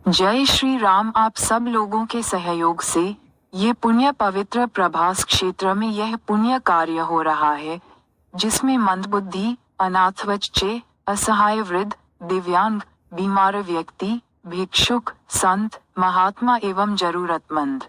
जय श्री राम। आप सब लोगों के सहयोग से ये पुण्य पवित्र प्रभास क्षेत्र में यह पुण्य कार्य हो रहा है, जिसमें मंदबुद्धि, अनाथ बच्चे, असहाय वृद्ध, दिव्यांग, बीमार व्यक्ति, भिक्षुक, संत, महात्मा एवं जरूरतमंद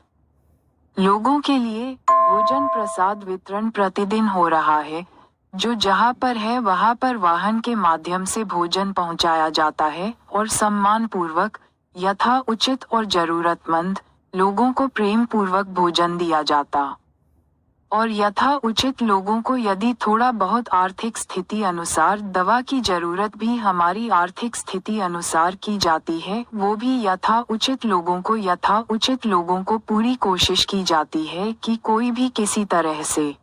लोगों के लिए भोजन प्रसाद वितरण प्रतिदिन हो रहा है। जो जहाँ पर है वहाँ पर वाहन के माध्यम से भोजन पहुँचाया जाता है और सम्मान पूर्वक यथा उचित और जरूरतमंद लोगों को प्रेम पूर्वक भोजन दिया जाता और यथा उचित लोगों को यदि थोड़ा बहुत आर्थिक स्थिति अनुसार दवा की जरूरत भी हमारी आर्थिक स्थिति अनुसार की जाती है, वो भी यथा उचित लोगों को पूरी कोशिश की जाती है कि कोई भी किसी तरह से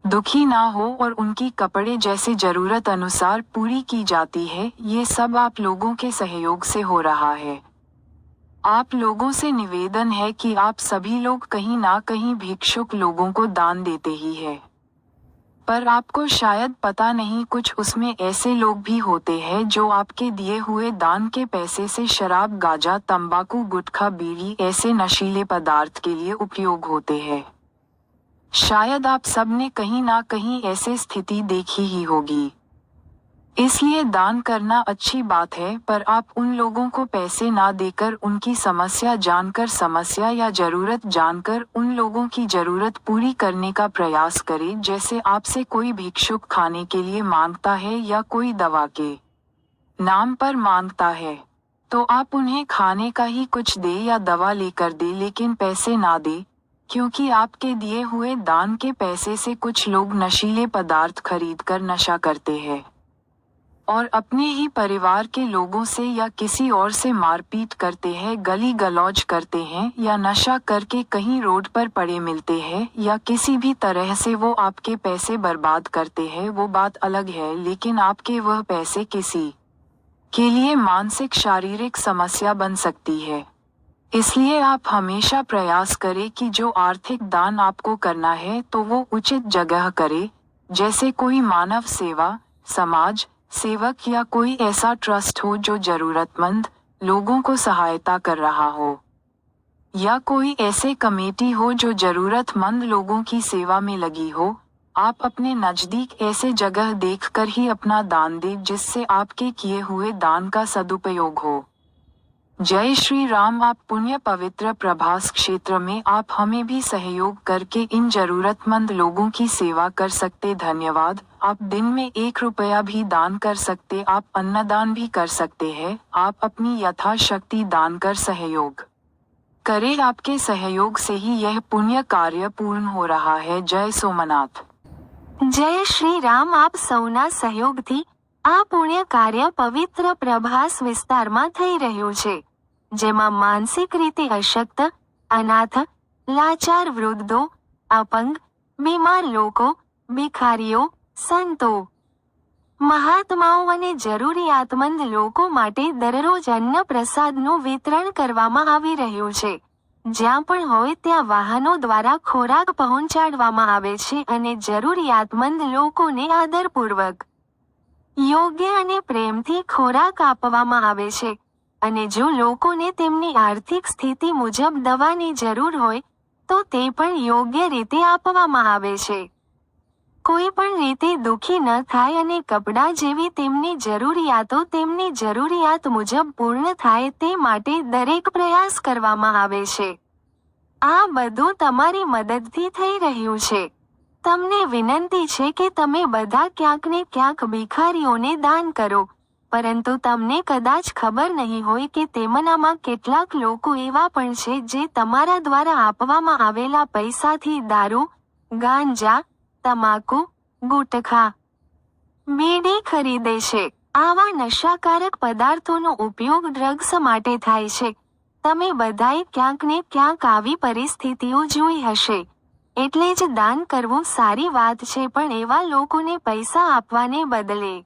दुखी ना हो और उनकी कपड़े जैसे जरूरत अनुसार पूरी की जाती है। ये सब आप लोगों के सहयोग से हो रहा है। आप लोगों से निवेदन है कि आप सभी लोग कहीं ना कहीं भिक्षुक लोगों को दान देते ही है, पर आपको शायद पता नहीं कुछ उसमें ऐसे लोग भी होते हैं जो आपके दिए हुए दान के पैसे से शराब, गांजा, तंबाकू, गुटखा, बीड़ी ऐसे नशीले पदार्थ के लिए उपयोग होते हैं। शायद आप सबने कहीं ना कहीं ऐसे स्थिति देखी ही होगी। इसलिए दान करना अच्छी बात है, पर आप उन लोगों को पैसे ना देकर उनकी समस्या जानकर, समस्या या जरूरत जानकर उन लोगों की जरूरत पूरी करने का प्रयास करें। जैसे आपसे कोई भिक्षुक खाने के लिए मांगता है या कोई दवा के नाम पर मांगता है, तो आप उन्हें खाने का ही कुछ दे या दवा लेकर दे, लेकिन पैसे ना दे, क्योंकि आपके दिए हुए दान के पैसे से कुछ लोग नशीले पदार्थ खरीदकर नशा करते हैं और अपने ही परिवार के लोगों से या किसी और से मारपीट करते हैं, गली गलौज करते हैं या नशा करके कहीं रोड पर पड़े मिलते हैं या किसी भी तरह से वो आपके पैसे बर्बाद करते हैं। वो बात अलग है, लेकिन आपके वह पैसे किसी के लिए मानसिक शारीरिक समस्या बन सकती है। इसलिए आप हमेशा प्रयास करें कि जो आर्थिक दान आपको करना है तो वो उचित जगह करे, जैसे कोई मानव सेवा, समाज सेवक या कोई ऐसा ट्रस्ट हो जो जरूरतमंद लोगों को सहायता कर रहा हो, या कोई ऐसे कमेटी हो जो जरूरतमंद लोगों की सेवा में लगी हो। आप अपने नजदीक ऐसे जगह देखकर ही अपना दान दें जिससे आपके किए हुए दान का सदुपयोग हो। जय श्री राम। आप पुण्य पवित्र प्रभास क्षेत्र में आप हमें भी सहयोग करके इन जरूरतमंद लोगों की सेवा कर सकते। धन्यवाद। आप दिन में 1 रुपया भी दान कर सकते, आप अन्नदान भी कर सकते हैं। आप अपनी यथाशक्ति दान कर सहयोग करें। आपके सहयोग से ही यह पुण्य कार्य पूर्ण हो रहा है। जय सोमनाथ। जय श्री राम। आप સૌના સહયોગથી આ પુણ્ય કાર્ય પવિત્ર પ્રભાસ વિસ્તારમાં થઈ રહ્યું છે, જેમાં માનસિક રીતે અશક્ત, અનાથ, લાચાર વૃદ્ધો, અપંગ, બીમાર લોકો, ભિખારીઓ, સંતો, મહાત્માઓ અને જરૂરિયાતમંદ લોકો માટે દરરોજ અન્ન પ્રસાદનું વિતરણ કરવામાં આવી રહ્યું છે। જ્યાં પણ હોય ત્યાં વાહનો દ્વારા ખોરાક પહોંચાડવામાં આવે છે અને જરૂરિયાતમંદ લોકોને આદરપૂર્વક, યોગ્ય અને પ્રેમથી ખોરાક આપવામાં આવે છે અને જો લોકોને તેમની આર્થિક સ્થિતિ મુજબ દવાની જરૂર હોય તો તે પણ યોગ્ય રીતે આપવામાં આવે છે। કોઈ પણ રીતે દુઃખી ન થાય અને કપડાં જેવી તેમની જરૂરિયાત મુજબ પૂર્ણ થાય તે માટે દરેક પ્રયાસ કરવામાં આવે છે। આ બધું તમારી મદદથી થઈ રહ્યું છે। તમને વિનંતી છે કે તમે બધા ક્યાંક ને ક્યાંક ભિખારીઓને દાન કરો, પરંતુ તમને કદાચ ખબર નહીં હોય કે તેમાંના કેટલાક લોકો એવા પણ છે જે તમારા દ્વારા આપવામાં આવેલા પૈસાથી દારૂ, ગાંજા, તમાકુ, ગુટખા, બીડી ખરીદે છે। આવા નશાકારક પદાર્થોનો ઉપયોગ ડ્રગ્સ માટે થાય છે। તમે બધાએ ક્યાંક ને ક્યાંક આવી પરિસ્થિતિઓ જોઈ હશે, એટલે જ દાન કરવું સારી વાત છે, પણ એવા લોકોને પૈસા આપવાને બદલે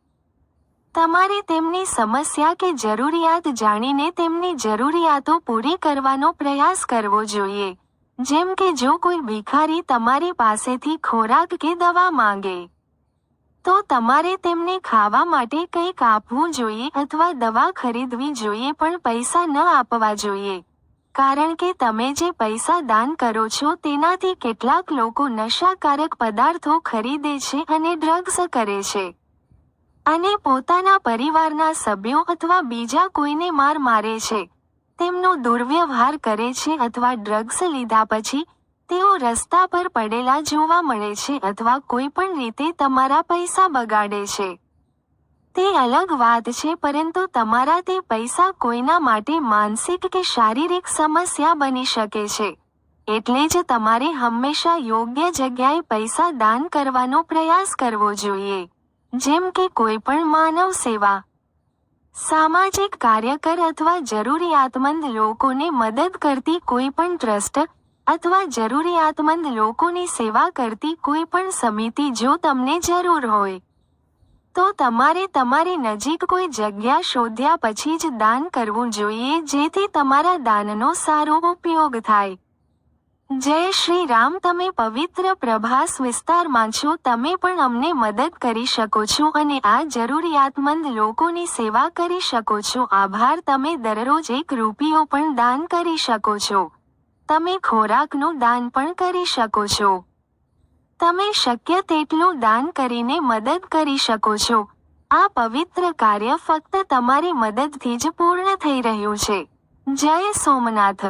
તમારે તેમની સમસ્યા કે જરૂરિયાત જાણીને તેમની જરૂરિયાતો પૂરી કરવાનો પ્રયાસ કરવો જોઈએ। જેમ કે જો કોઈ ભિખારી તમારી પાસેથી ખોરાક કે દવા માંગે તો તમારે તેમને ખાવા માટે કંઈક આપવું જોઈએ અથવા દવા ખરીદવી જોઈએ, પણ પૈસા ન આપવા જોઈએ. કારણ કે તમે જે પૈસા દાન કરો છો તેનાથી કેટલાક લોકો નશાકારક પદાર્થો ખરીદે છે અને ડ્રગ્સ કરે છે અને પોતાના પરિવારના સભ્યો અથવા બીજા કોઈને મારે છે, તેમનો દુર્વ્યવહાર કરે છે અથવા ડ્રગ્સ લીધા પછી તેઓ રસ્તા પર પડેલા જોવા મળે છે અથવા કોઈ પણ રીતે તમારા પૈસા બગાડે છે. તે અલગ વાત છે, પરંતુ તમારા તે પૈસા કોઈના માટે માનસિક કે શારીરિક સમસ્યા બની શકે છે. એટલે જ તમારે હંમેશા યોગ્ય જગ્યાએ પૈસા દાન કરવાનો પ્રયાસ કરવો જોઈએ, જેમ કે કોઈ પણ માનવ સેવા, સામાજિક કાર્યકર અથવા જરૂરિયાતમંદ લોકોને મદદ કરતી કોઈ પણ ટ્રસ્ટ અથવા જરૂરિયાતમંદ લોકોની સેવા કરતી કોઈ પણ સમિતિ. જો તમને જરૂર હોય તો તમારે તમારી નજીક કોઈ જગ્યા શોધ્યા પછી જ દાન કરવું જોઈએ, જેથી તમારા દાનનો સારો ઉપયોગ થાય. જય શ્રી રામ. તમે પવિત્ર પ્રભાસ વિસ્તારમાં છો, તમે પણ અમને મદદ કરી શકો છો અને આ જરૂરિયાતમંદ લોકોની સેવા કરી શકો છો. આભાર. તમે દરરોજ ₹1 પણ દાન કરી શકો છો. તમે ખોરાકનું દાન પણ કરી શકો છો. તમે શક્ય તેટલું દાન કરીને મદદ કરી શકો છો. આ પવિત્ર કાર્ય ફક્ત તમારી મદદથી જ પૂર્ણ થઈ રહ્યું છે. જય સોમનાથ.